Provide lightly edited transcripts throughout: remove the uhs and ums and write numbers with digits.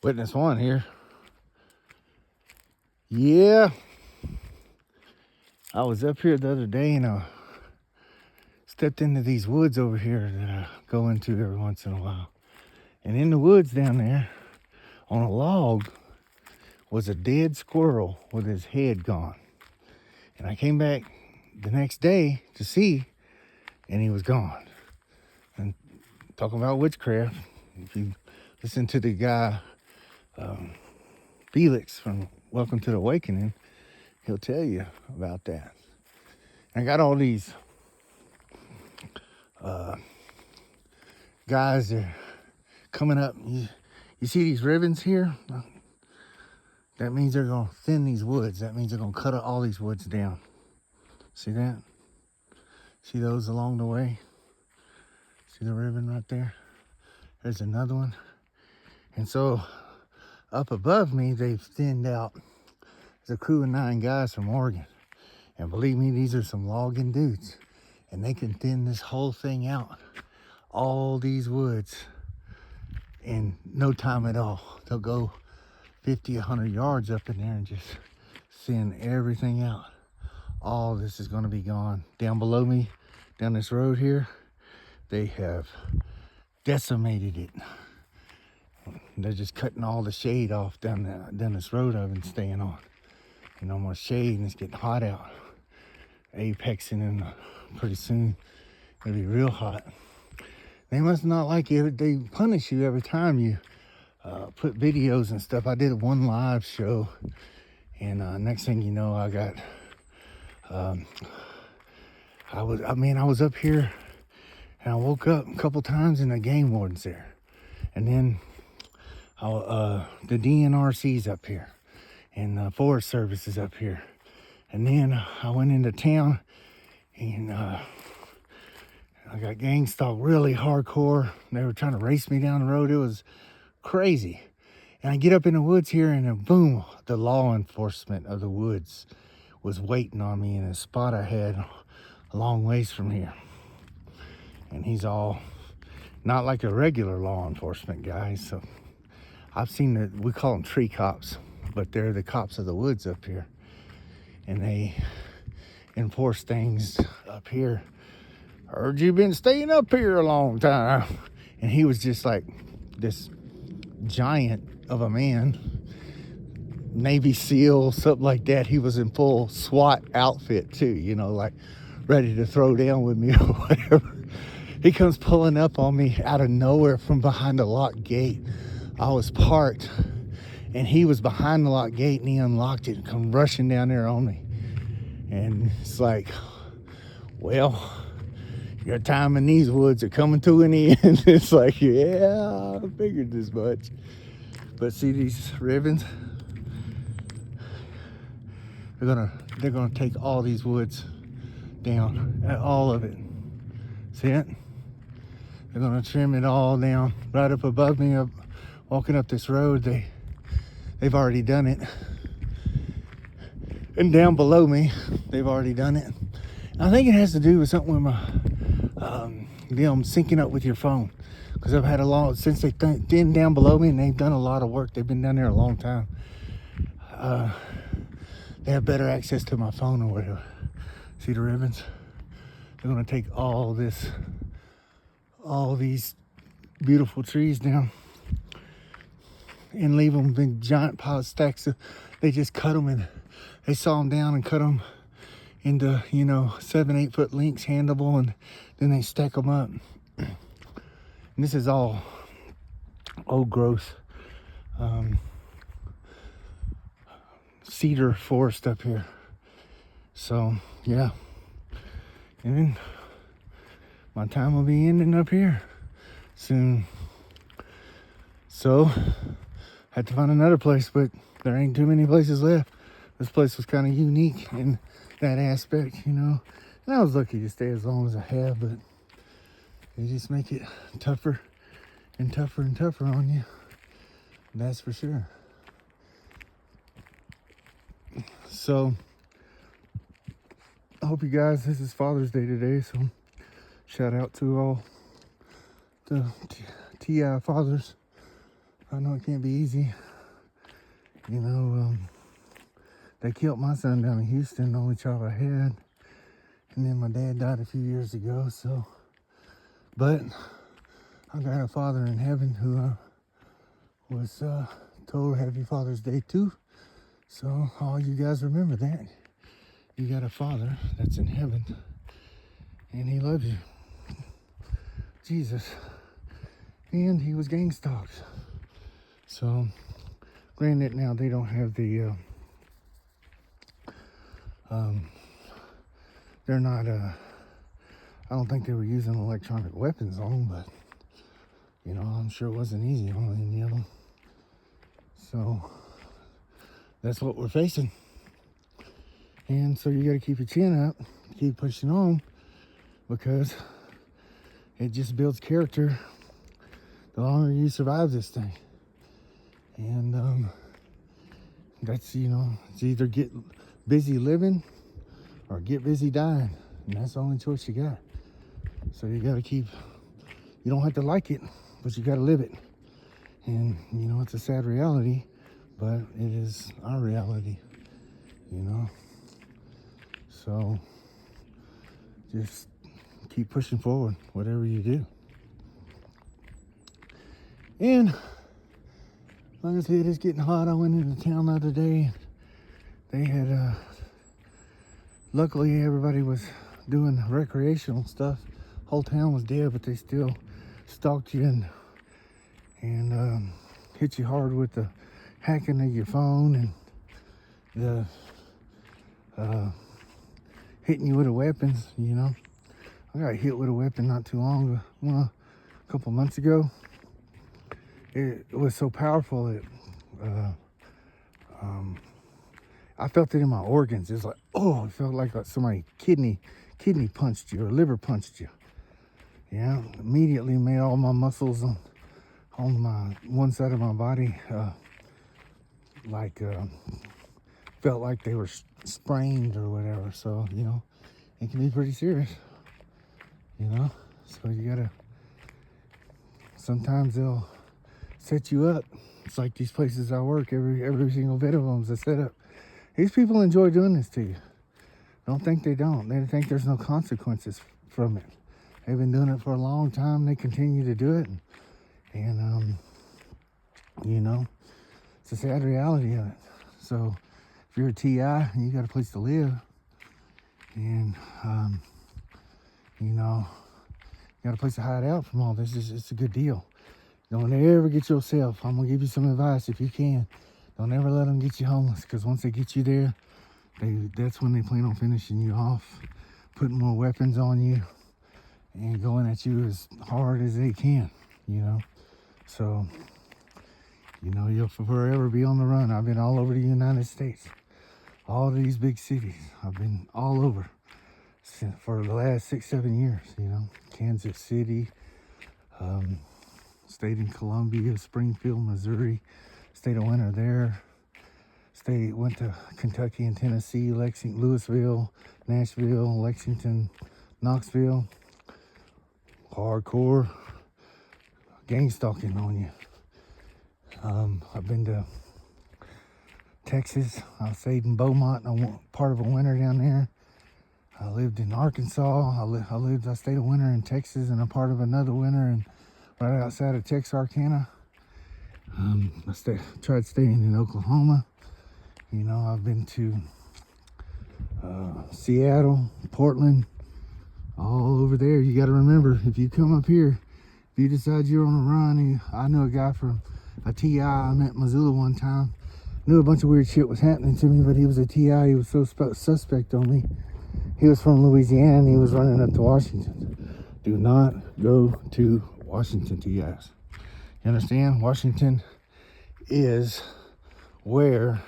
Witness one here. Yeah, I was up here the other day and I stepped into these woods over here that I go into every once in a while. And in the woods down there, on a log, was a dead squirrel with his head gone. And I came back the next day to see, and he was gone. And talking about witchcraft, if you listen to the guy Felix from Welcome to the Awakening, he'll tell you about that. I got all these guys that are coming up. You see these ribbons here? That means they're going to thin these woods. That means they're going to cut all these woods down. See that? See those along the way? See the ribbon right there? There's another one. And so up above me, they've thinned out. There's a crew of 9 guys from Oregon. And believe me, these are some logging dudes. And they can thin this whole thing out. All these woods in no time at all. They'll go 50, 100 yards up in there and just thin everything out. All this is going to be gone. Down below me, down this road here, they have decimated it. They're just cutting all the shade off down this road I've been staying on. You know, more shade, and it's getting hot out. Apexing in pretty soon. It'll be real hot. They must not like it. They punish you every time you put videos and stuff. I did one live show, and next thing you know, I got I was up here, and I woke up a couple times, and the game warden's there, and then the DNRC's up here, and the Forest Service is up here, and then I went into town, and I got gang stalked really hardcore. They were trying to race me down the road. It was crazy. And I get up in the woods here, and then boom, the law enforcement of the woods was waiting on me in a spot I had a long ways from here. And he's all not like a regular law enforcement guy. So I've seen we call them tree cops, but they're the cops of the woods up here. And they enforce things up here. Heard you've been staying up here a long time. And he was just like this giant of a man, Navy SEAL, something like that. He was in full SWAT outfit too, you know, like ready to throw down with me or whatever. He comes pulling up on me out of nowhere from behind a locked gate. I was parked, and he was behind the locked gate, and he unlocked it and come rushing down there on me. And it's like, well, your time in these woods are coming to an end. It's like, yeah, I figured this much. But see these ribbons? They're gonna take all these woods down, all of it. See it? They're gonna trim it all down. Right up above me, walking up this road, they've already done it. And down below me, they've already done it. And I think it has to do with something with my them syncing up with your phone, because I've had since they've been down below me, and they've done a lot of work. They've been down there a long time. They have better access to my phone or whatever. See the ribbons? They're gonna take all these beautiful trees down and leave them big giant pile stacks. They just cut them, and they saw them down and cut them into 7-8 foot lengths, handleable, and then they stack them up. And this is all old growth cedar forest up here. So yeah, and then my time will be ending up here soon. So had to find another place, but there ain't too many places left. This place was kind of unique in that aspect, And I was lucky to stay as long as I have, but they just make it tougher and tougher and tougher on you. That's for sure. So I hope you guys, this is Father's Day today, so shout out to all the TI fathers I know it can't be easy. You know, they killed my son down in Houston, the only child I had. And then my dad died a few years ago, so. But I got a father in heaven who was told Happy Father's Day too. So all you guys remember that. You got a father that's in heaven, and he loves you. Jesus. And he was gang stalked. So, granted, now they don't have the, they're not, I don't think they were using electronic weapons on them, but, you know, I'm sure it wasn't easy on any of them. So, that's what we're facing. And so you got to keep your chin up, keep pushing on, because it just builds character the longer you survive this thing. And that's, you know, it's either get busy living or get busy dying. And that's the only choice you got. So you got to keep, you don't have to like it, but you got to live it. And, you know, it's a sad reality, but it is our reality, you know. So just keep pushing forward, whatever you do. And like I said, it's getting hot. I went into town the other day. They had, luckily everybody was doing recreational stuff. Whole town was dead, but they still stalked you and hit you hard with the hacking of your phone and the hitting you with the weapons, you know. I got hit with a weapon not too long ago, well, a couple months ago. It was so powerful that I felt it in my organs. It's like, oh, it felt like somebody kidney punched you or liver punched you. Yeah, immediately made all my muscles on my one side of my body felt like they were sprained or whatever. So, you know, it can be pretty serious, you know. So you gotta, sometimes they'll set you up. It's like these places I work, every single bit of them is a setup. These people enjoy doing this to you. Don't think they don't. They think there's no consequences from it. They've been doing it for a long time. They continue to do it. And you know, it's a sad reality of it. So if you're a TI and you got a place to live and, you know, you got a place to hide out from all this, it's a good deal. Don't ever get yourself, I'm going to give you some advice if you can. Don't ever let them get you homeless, because once they get you there, that's when they plan on finishing you off, putting more weapons on you, and going at you as hard as they can, you know. So, you know, you'll forever be on the run. I've been all over the United States, all these big cities. I've been all over for the last 6-7 years, you know. Kansas City, stayed in Columbia, Springfield, Missouri, stayed a winter there. Went to Kentucky and Tennessee, Lexington, Louisville, Nashville, Lexington, Knoxville. Hardcore gang stalking on you. I've been to Texas. I stayed in Beaumont, part of a winter down there. I lived in Arkansas. I stayed a winter in Texas and a part of another winter and right outside of Texarkana. I tried staying in Oklahoma. You know, I've been to Seattle, Portland, all over there. You got to remember, if you come up here, if you decide you're on a run, I know a guy from a TI. I met in Missoula one time. Knew a bunch of weird shit was happening to me, but he was a TI. He was so suspect on me. He was from Louisiana and he was running up to Washington. Do not go to Washington, TIs. You understand? Washington is where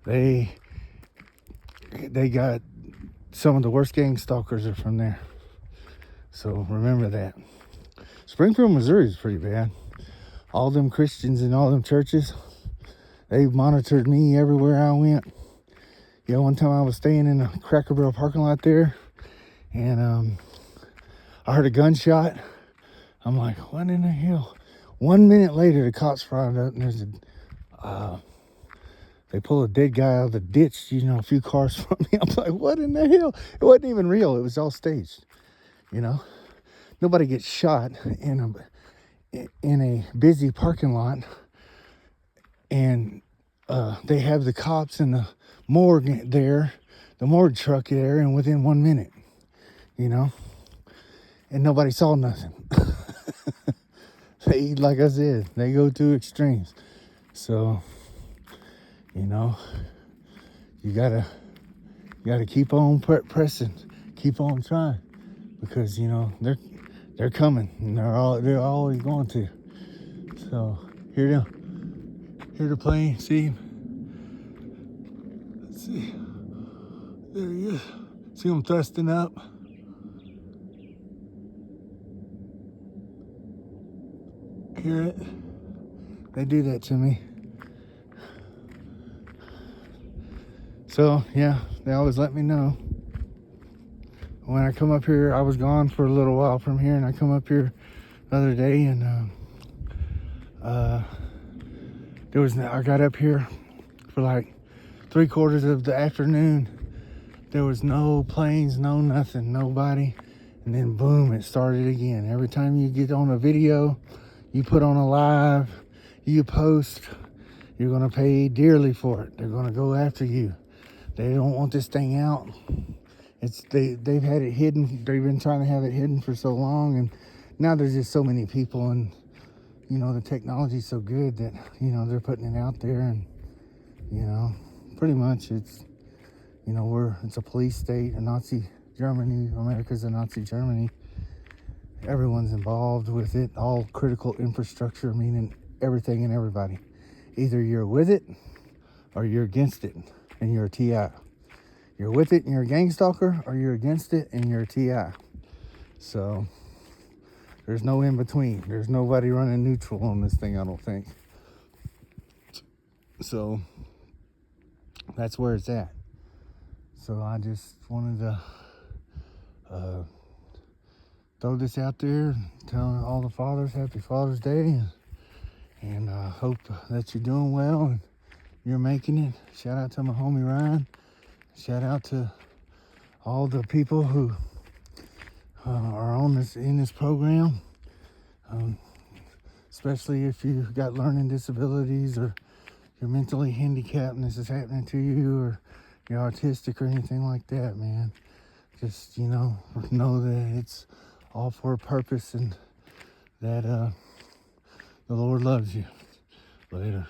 they got some of the worst gang stalkers are from there. So remember that. Springfield, Missouri is pretty bad. All them Christians in all them churches, they monitored me everywhere I went. Yeah, one time I was staying in a Cracker Barrel parking lot there, and I heard a gunshot. I'm like, what in the hell? 1 minute later, the cops ride up and they pull a dead guy out of the ditch, a few cars from me. I'm like, what in the hell? It wasn't even real. It was all staged, you know. Nobody gets shot in a busy parking lot, and they have the cops and the morgue there, the morgue truck there, and within 1 minute, and nobody saw nothing. Like I said, they go to extremes. So, you gotta keep on pressing, keep on trying, because they're coming, and they're always going to. So here to play. See, let's see. There he is. See him thrusting up. Hear it? They do that to me. So yeah, they always let me know. When I come up here, I was gone for a little while from here, and I come up here the other day, and I got up here for like 3/4 of the afternoon. There was no planes, no nothing, nobody. And then boom, it started again. Every time you get on a video, you put on a live, you post, you're going to pay dearly for it. They're going to go after you. They don't want this thing out. They've had it hidden. They've been trying to have it hidden for so long, and now there's just so many people, and the technology's so good that they're putting it out there, and pretty much it's it's a police state, a Nazi Germany. America's a Nazi Germany. Everyone's involved with it. All critical infrastructure, meaning everything and everybody. Either you're with it or you're against it, and you're a TI. You're with it and you're a gang stalker, or you're against it and you're a TI. So there's no in between. There's nobody running neutral on this thing, I don't think. So that's where it's at. So I just wanted to throw this out there, tell all the fathers Happy Father's Day, and hope that you're doing well and you're making it. Shout out to my homie Ryan. Shout out to all the people who are in this program, especially if you've got learning disabilities, or you're mentally handicapped and this is happening to you, or you're autistic or anything like that, man. Just, know that it's all for a purpose, and that the Lord loves you. Later.